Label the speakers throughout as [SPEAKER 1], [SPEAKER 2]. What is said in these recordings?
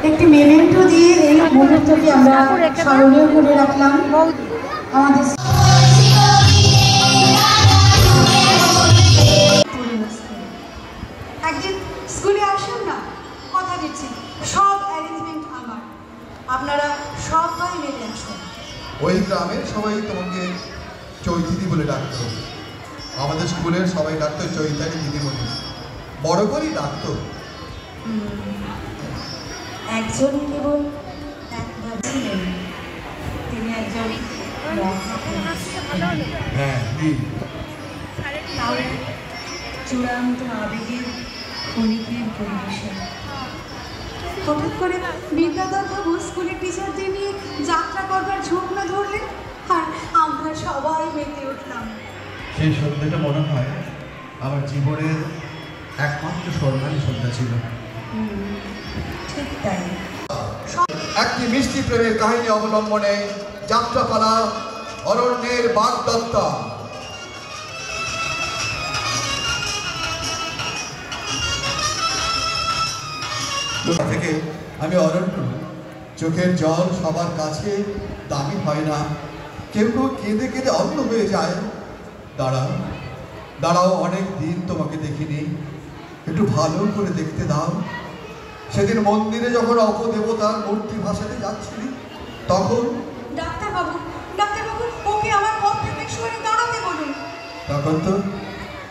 [SPEAKER 1] একটি মেমেন্টো দিয়ে এই মুহূর্তকে আমরা স্মরণীয় করে রাখলাম। আমাদের একদিন স্কুলে আসুন না, কথা দিচ্ছি সব অ্যারেঞ্জমেন্ট আমার, আপনারা সবাই মিলে আসুন।
[SPEAKER 2] ওই গ্রামের সবাই তোমাকে চৈতিদি বলে ডাকতো, আমাদের স্কুলের সবাই ডাকতো চৈতালি দিদিমণি, বড় করেই ডাকতো।
[SPEAKER 1] একজনই কেবল একবার ছিলেন, তিনি একজন চূড়ান্ত আবেগের ক্ষণিকের পরিবেশন। হঠাৎ করে বিদ্যাধর বাবু স্কুলের টিচারদের নিয়ে যাত্রা করবার ঝোঁকনা ধরলেন, আর আমরা সবাই মেতে উঠলাম।
[SPEAKER 2] সেই সন্ধ্যাটা মনে হয় আমার জীবনের একমাত্র স্বর্ণালী সন্ধ্যা ছিল।
[SPEAKER 1] ঠিক তাই।
[SPEAKER 2] একটি মিষ্টি প্রেমের কাহিনী অবলম্বনে যাত্রাপালা অরণ্যের বাগদত্তা। থেকে আমি অরণ্য, চোখের জল সবার কাছে দামি হয় না, কেউ কেউ কেঁদে কেঁদে অন্ধ হয়ে যায়। দাঁড়াও দাঁড়াও, অনেক দিন তোমাকে দেখিনি, একটু ভালো করে দেখতে দাও। সেদিন মন্দিরে যখন অপদেবতার মূর্তি ভাসাতে যাচ্ছিলি, তখন
[SPEAKER 1] ডাক্তারবাবু ওকে আমার পথ থেকে সরে দাঁড়াতে বলুন।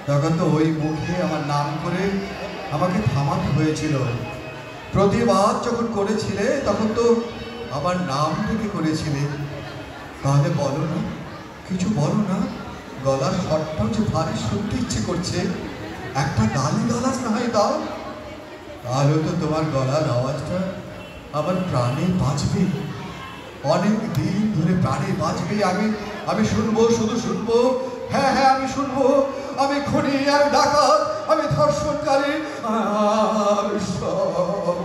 [SPEAKER 2] তখন তো ওই মুখে আমার নাম করে আমাকে থামাতে হয়েছিল। প্রতিবাদ যখন করেছিলে তখন তো আমার নাম থেকে করেছিলে। তাহলে বলো না, কিছু বলো না, গলার স্বরটাও যে ভারী শুনতে ইচ্ছে করছে, একটা গালি গালাজ না হয় দাও, তাহলে তো তোমার গলার আওয়াজটা আমার প্রাণে বাজবে, অনেক দিন ধরে প্রাণে বাজবে। আমি শুনবো, শুধু শুনবো, হ্যাঁ হ্যাঁ আমি শুনবো। আমি খুনি, আমি ডাকাত, আমি ধর্ষণকারী, আমি সব।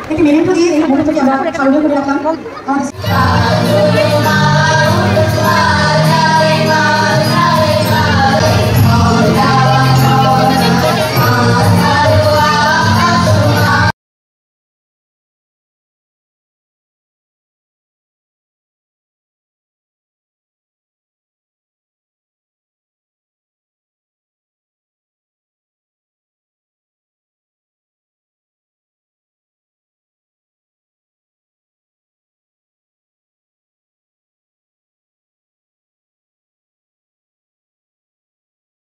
[SPEAKER 1] একটি মেমেন্টো দিয়ে এই মুহূর্তকে আমরা স্মরণীয় করে রাখলাম।